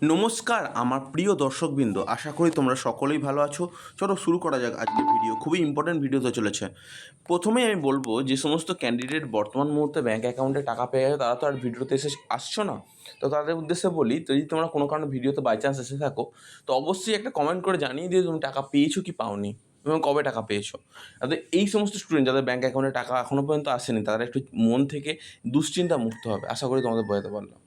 নমস্কার আমার প্রিয় দর্শকবৃন্দ, আশা করি তোমরা সকলেই ভালো আছো। চলো শুরু করা যাক আজকের ভিডিও। খুবই ইম্পর্ট্যান্ট ভিডিও হতে চলেছে। প্রথমেই আমি বলবো, যে সমস্ত ক্যান্ডিডেট বর্তমান মুহূর্তে ব্যাঙ্ক অ্যাকাউন্টে টাকা পেয়ে গেছে তারা তো আর ভিডিওতে আসছো না। তো তাদের উদ্দেশ্যে বলি, তো যদি তোমরা কোনো কারণে ভিডিওতে বাই চান্স এসে থাকো, তো অবশ্যই একটা কমেন্ট করে জানিয়ে দিয়ে তুমি টাকা পেয়েছো কি পাওনি এবং কবে টাকা পেয়েছো। তাদের এই সমস্ত স্টুডেন্ট যাদের ব্যাঙ্ক অ্যাকাউন্টে টাকা এখনও পর্যন্ত আসেনি, তারা একটু মন থেকে দুশ্চিন্তা মুক্ত হবে, আশা করি তোমাদের বোঝাতে পারলাম।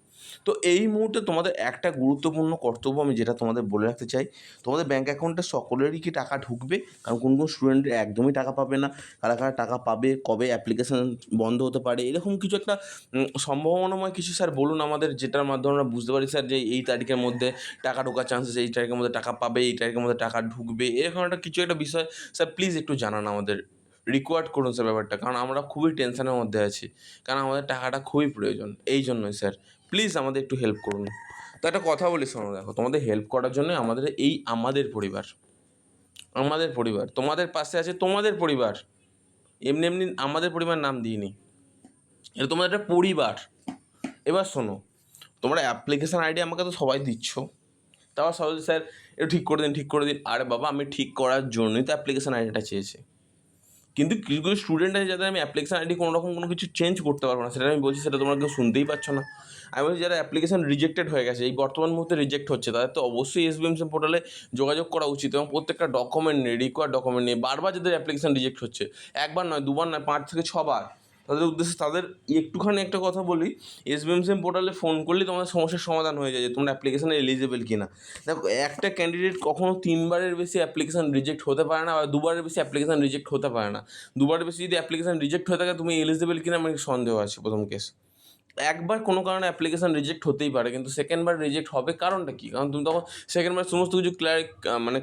তো এই মুহূর্তে তোমাদের একটা গুরুত্বপূর্ণ কর্তব্য আমি যেটা তোমাদের বলে রাখতে চাই, তোমাদের ব্যাঙ্ক অ্যাকাউন্টে সকলেরই কি টাকা ঢুকবে? কারণ কোন কোন স্টুডেন্টের একদমই টাকা পাবে না, কারা কারা টাকা পাবে, কবে অ্যাপ্লিকেশান বন্ধ হতে পারে, এরকম কিছু একটা সম্ভাবনাময় কিছু স্যার বলুন আমাদের, যেটার মাধ্যমে আমরা বুঝতে পারি স্যার যে এই তারিখের মধ্যে টাকা ঢোকার চান্সেস, এই তারিখের মধ্যে টাকা পাবে, এই তারিখের মধ্যে টাকা ঢুকবে, এরকম একটা কিছু একটা বিষয় স্যার প্লিজ একটু জানান আমাদের, রিকোয়ার্ড করুন স্যার ব্যাপারটা। কারণ আমরা খুবই টেনশনের মধ্যে আছি, কারণ আমাদের টাকাটা খুবই প্রয়োজন। এই জন্যই স্যার প্লিজ আমাদের একটু হেল্প করুন। তো একটা কথা বলি শোনো, দেখো, তোমাদের হেল্প করার জন্য আমাদের পরিবার তোমাদের পাশে আছে, তোমাদের পরিবার। এমনি এমনি আমাদের পরিবার নাম দিইনি, এটা তোমাদের একটা পরিবার। এবার শোনো, তোমরা অ্যাপ্লিকেশান আইডি আমাকে তো সবাই দিচ্ছ, তারপর সবাই স্যার একটু ঠিক করে দিন। আরে বাবা, আমি ঠিক করার জন্যই তো অ্যাপ্লিকেশান আইডিটা চেয়েছি। কিন্তু কিছু কিছু স্টুডেন্ট আছে যাদের আমি অ্যাপ্লিকেশান আইডি কোনো রকম কোনো কিছু চেঞ্জ করতে পারবো না, সেটা আমি বলছি, সেটা তোমরা কেউ শুনতেই পাচ্ছ না। আমি বলছি যারা অ্যাপ্লিকেশান রিজেক্টেড হয়ে গেছে, এই বর্তমান মুহূর্তে রিজেক্ট হচ্ছে, তাদের তো অবশ্যই এসবিএমসি পোর্টালে যোগাযোগ করা উচিত এবং প্রত্যেকটা ডকুমেন্ট নিয়ে, রিকোয়ার্ড ডকুমেন্ট নিয়ে, বারবার যাদের অ্যাপ্লিকেশান রিজেক্ট হচ্ছে, একবার নয়, দুবার নয়, 5 থেকে 6 বার, তাদের উদ্দেশ্যে তাদের একটুখানি একটা কথা বলি, এসবিএমসি পোর্টালে ফোন করলেই তোমাদের সমস্যার সমাধান হয়ে যায় যে তোমরা অ্যাপ্লিকেশানে এলিজিবল কিনা। দেখো, একটা ক্যান্ডিডেট কখনো 3বারের বেশি অ্যাপ্লিকেশান রিজেক্ট হতে পারে না, বা 2বারের বেশি অ্যাপ্লিকেশান রিজেক্ট হতে পারে না। 2বারের বেশি যদি অ্যাপ্লিকেশান রিজেক্ট হয়ে থাকে, তুমি এলিজিবল কিনা আমার সন্দেহ আছে প্রথম কেস। একবার কোনো কারণে অ্যাপ্লিকেশান রিজেক্ট হতেই পারে, কিন্তু সেকেন্ডবার রিজেক্ট হবে কারণটা কী? কারণ তুমি তখন সেকেন্ডবার সমস্ত কিছু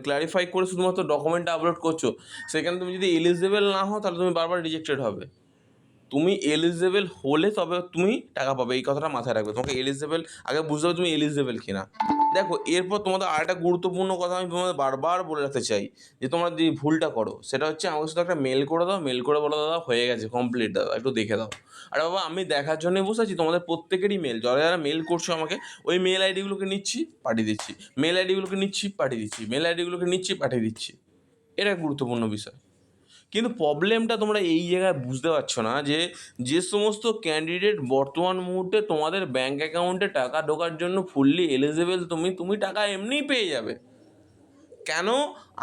ক্ল্যারিফাই করে শুধুমাত্র ডকুমেন্টটা আপলোড করছো। সেখানে তুমি যদি এলিজিবল না হও, তাহলে তুমি বারবার রিজেক্টেড হবে। তুমি এলিজেবল হলে তবে তুমি টাকা পাবে, এই কথাটা মাথায় রাখবে। তোমাকে এলিজেবল আগে বুঝতে হবে তুমি এলিজেবল কিনা। দেখো, এরপর তোমাদের আরেকটা গুরুত্বপূর্ণ কথা আমি তোমাদের বারবার বলে রাখতে চাই, যে তোমরা যে ভুলটা করো সেটা হচ্ছে আমাকে শুধু একটা মেল করে দাও, মেল করে বলো দাদা হয়ে গেছে, কমপ্লিট দাদা, একটু দেখে দাও। আর বাবা, আমি দেখার জন্যই বসে আছি, তোমাদের প্রত্যেকেরই মেল, যারা যারা মেল করছো আমাকে, ওই মেল আইডিগুলোকে নিচ্ছি, পাঠিয়ে দিচ্ছি, মেল আইডিগুলোকে নিচ্ছি, পাঠিয়ে দিচ্ছি, মেল আইডিগুলোকে নিচ্ছি, পাঠিয়ে দিচ্ছি। এটা গুরুত্বপূর্ণ বিষয়। কিন্তু প্রবলেমটা তোমরা এই জায়গায় বুঝতে পারছো না, যে যে সমস্ত ক্যান্ডিডেট বর্তমান মুহূর্তে তোমাদের ব্যাঙ্ক অ্যাকাউন্টে টাকা ঢোকার জন্য ফুললি এলিজিবল, তুমি টাকা এমনিই পেয়ে যাবে। কেন?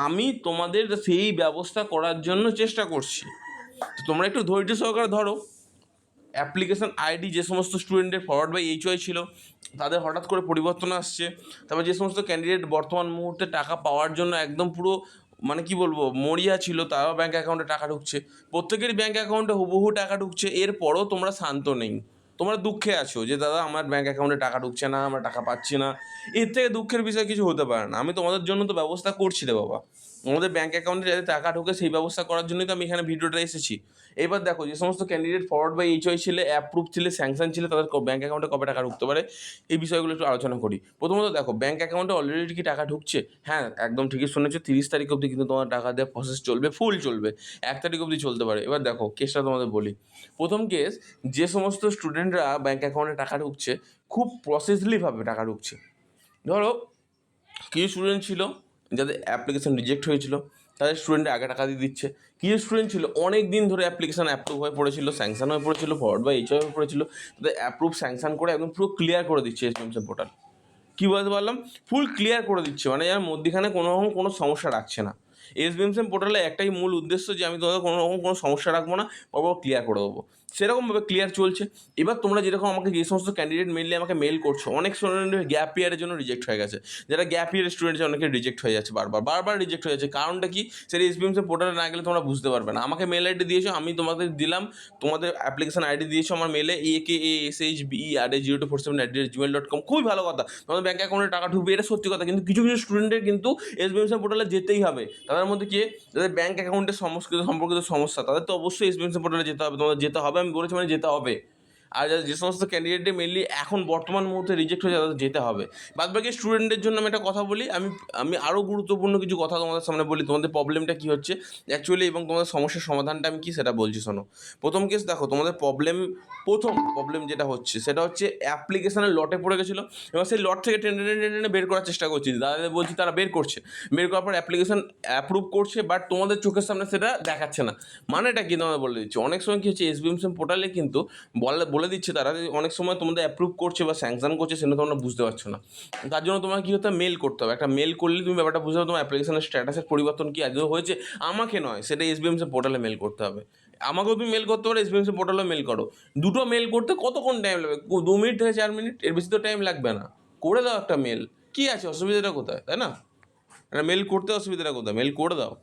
আমি তোমাদের সেই ব্যবস্থা করার জন্য চেষ্টা করছি। তো তোমরা একটু ধৈর্য সহকারে ধরো। অ্যাপ্লিকেশান আইডি যে সমস্ত স্টুডেন্টের ফরওয়ার্ড বাই এইচওয়াই ছিল, তাদের হঠাৎ করে পরিবর্তন আসছে। তারপর যে সমস্ত ক্যান্ডিডেট বর্তমান মুহূর্তে টাকা পাওয়ার জন্য একদম পুরো কী বলবো, মরিয়া ছিল, তারাও ব্যাঙ্ক অ্যাকাউন্টে টাকা ঢুকছে। প্রত্যেকেরই ব্যাঙ্ক অ্যাকাউন্টে হুবহু টাকা ঢুকছে, এরপরও তোমরা শান্ত নেই, তোমরা দুঃখে আছো যে দাদা আমার ব্যাঙ্ক অ্যাকাউন্টে টাকা ঢুকছে না, আমরা টাকা পাচ্ছি না। এর থেকে দুঃখের বিষয় কিছু হতে পারে না। আমি তোমাদের জন্য তো ব্যবস্থা করছি রে বাবা। আমাদের ব্যাঙ্ক অ্যাকাউন্টে যাতে টাকা ঢোকে সেই ব্যবস্থা করার জন্যই তো আমি এখানে ভিডিওটা এসেছি। এবার দেখো, যে সমস্ত ক্যান্ডিডেট ফরওয়ার্ড বাই এইচওয়াই ছিল, অ্যাপ্রুভ ছিল, স্যাংশন ছিল, তাদের ব্যাঙ্ক অ্যাকাউন্টে কবে টাকা ঢুকতে পারে, এই বিষয়গুলো একটু আলোচনা করি। প্রথমত দেখো, ব্যাঙ্ক অ্যাকাউন্টে অলরেডি কি টাকা ঢুকছে? হ্যাঁ, একদম ঠিকই শুনেছো, 30 তারিখ অবধি কিন্তু তোমার টাকা দেওয়ার প্রসেস চলবে, ফুল চলবে, 1 তারিখ অবধি চলতে পারে। এবার দেখো, কেসটা তোমাদের বলি। প্রথম কেস, যে সমস্ত স্টুডেন্টরা ব্যাঙ্ক অ্যাকাউন্টে টাকা ঢুকছে, খুব প্রসেসলিভাবে টাকা ঢুকছে। ধরো, কিছু স্টুডেন্ট ছিল যাদের অ্যাপ্লিকেশান রিজেক্ট হয়েছিল, তাদের স্টুডেন্টরা আগে টাকা দিয়ে দিচ্ছে। কিছু স্টুডেন্ট ছিল অনেক দিন ধরে অ্যাপ্লিকেশান অ্যাপ্রুভ হয়ে পড়েছিল, স্যাংশন হয়ে পড়েছিল, ফরওয়ার্ড বাই এইচওয়াই হয়ে পড়েছিল, তাদের অ্যাপ্রুভ স্যাংশন করে একদম পুরো ক্লিয়ার করে দিচ্ছে এসবিএমসি পোর্টাল। কী বলতে পারলাম? ফুল ক্লিয়ার করে দিচ্ছে, মানে যার মধ্যেখানে কোনো রকম কোনো সমস্যা রাখছে না। এসবিএমসি পোর্টালে একটাই মূল উদ্দেশ্য, যে আমি তোমাদের কোনো রকম কোনো সমস্যা রাখবো না, পরপর ক্লিয়ার করে দেবো। সেরকমভাবে ক্লিয়ার চলছে। এবার তোমরা যেরকম আমাকে যে সমস্ত ক্যান্ডিডেট মেনলি আমাকে মেল করছো, অনেক স্টুডেন্ট গ্যাপ ইয়ারের জন্য রিজেক্ট হয়ে গেছে। যারা গ্যাপ ইয়ারের স্টুডেন্ট আছে, অনেকে রিজেক্ট হয়ে যাচ্ছে, বারবার রিজেক্ট হয়ে যাচ্ছে। কারণটা কি? সেটা এসবিএমসি পোর্টালে না গেলে তোমরা বুঝতে পারবে না। আমাকে মেল আইডি দিয়েছো, আমি তোমাদের দিলাম, তোমাদের অ্যাপ্লিকেশন আইডি দিয়েছো আমার মেলে, AKASHBE@0247@gmail.com, খুবই ভালো কথা, তোমাদের ব্যাঙ্ক অ্যাকাউন্টে টাকা ঢুকবে, এটা সত্যি কথা। কিন্তু কিছু কিছু স্টুডেন্টের কিন্তু এসবিএমসি পোর্টালে যেতেই হবে। তাদের মধ্যে কি, যাদের ব্যাঙ্ক অ্যাকাউন্টের সম্পর্কিত সমস্যা, তাদের তো অবশ্যই এসবিএমসি পোর্টালে যেতে হবে। তোমাদের যেতে হবে, আমি বলেছি, মানে যেতে হবে। আর যে সমস্ত ক্যান্ডিডেটে মেনলি এখন বর্তমান মুহূর্তে রিজেক্ট হয়ে যাবে যেতে হবে। বাদবাকি স্টুডেন্টদের জন্য আমি একটা কথা বলি, আমি আরও গুরুত্বপূর্ণ কিছু কথা তোমাদের সামনে বলি, তোমাদের প্রবলেমটা কী হচ্ছে অ্যাকচুয়ালি এবং তোমাদের সমস্যার সমাধানটা আমি কী সেটা বলছি শোনো। প্রথম কেস দেখো, তোমাদের প্রথম প্রবলেম যেটা হচ্ছে সেটা হচ্ছে অ্যাপ্লিকেশনের লটে পড়ে গেছিলো, এবার সেই লট থেকে টেনে টেনে টেনে বের করার চেষ্টা করছি, দাদাদের বলছি তারা বের করার পর অ্যাপ্লিকেশন অ্যাপ্রুভ করছে, বাট তোমাদের চোখের সামনে সেটা দেখাচ্ছে না। মানেটা কি তোমাদের বলে দিচ্ছি, অনেক সময় কী হচ্ছে এসবিএমসিএম পোর্টালে কিন্তু বলে দিচ্ছে তারা অনেক সময় তোমাদের অ্যাপ্রুভ করছে বা স্যাংশন করছে, সেটা তোমরা বুঝতে পারছো না। তার জন্য তোমার কী হতে হবে, মেল করতে হবে। একটা মেল করলে তুমি ব্যাপারটা বুঝতে হবে তোমার অ্যাপ্লিকেশনের স্ট্যাটাসের পরিবর্তন কি আজও হয়েছে। আমাকে নয়, সেটা এসবিএমসিএম পোর্টালে মেল করতে হবে। আমাকেও তুমি মেল করতে পারো, এসবিএমসিএম পোর্টালেও মেল করো। দুটো মেল করতে কতক্ষণ টাইম লাগবে? 2 মিনিট থেকে 4 মিনিট, এর বেশি তো টাইম লাগবে না। করে দাও একটা মেল, কী আছে, অসুবিধাটা কোথায়, তাই না? একটা মেল করতে অসুবিধাটা কোথায়, মেল করে দাও,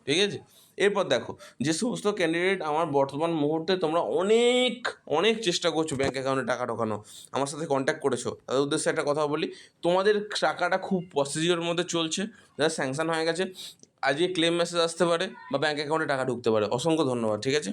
ঠিক আছে? এরপর দেখো, যে সমস্ত ক্যান্ডিডেট আমার বর্তমান মুহূর্তে তোমরা অনেক অনেক চেষ্টা করছো ব্যাঙ্ক অ্যাকাউন্টে টাকা ঢোকানো, আমার সাথে কন্ট্যাক্ট করেছো, তাদের উদ্দেশ্যে একটা কথা বলি, তোমাদের টাকাটা খুব প্রসিজিওর মধ্যে চলছে, যারা স্যাংশন হয়ে গেছে, আজকে ক্লেম মেসেজ আসতে পারে বা ব্যাঙ্ক অ্যাকাউন্টে টাকা ঢুকতে পারে। অসংখ্য ধন্যবাদ, ঠিক আছে?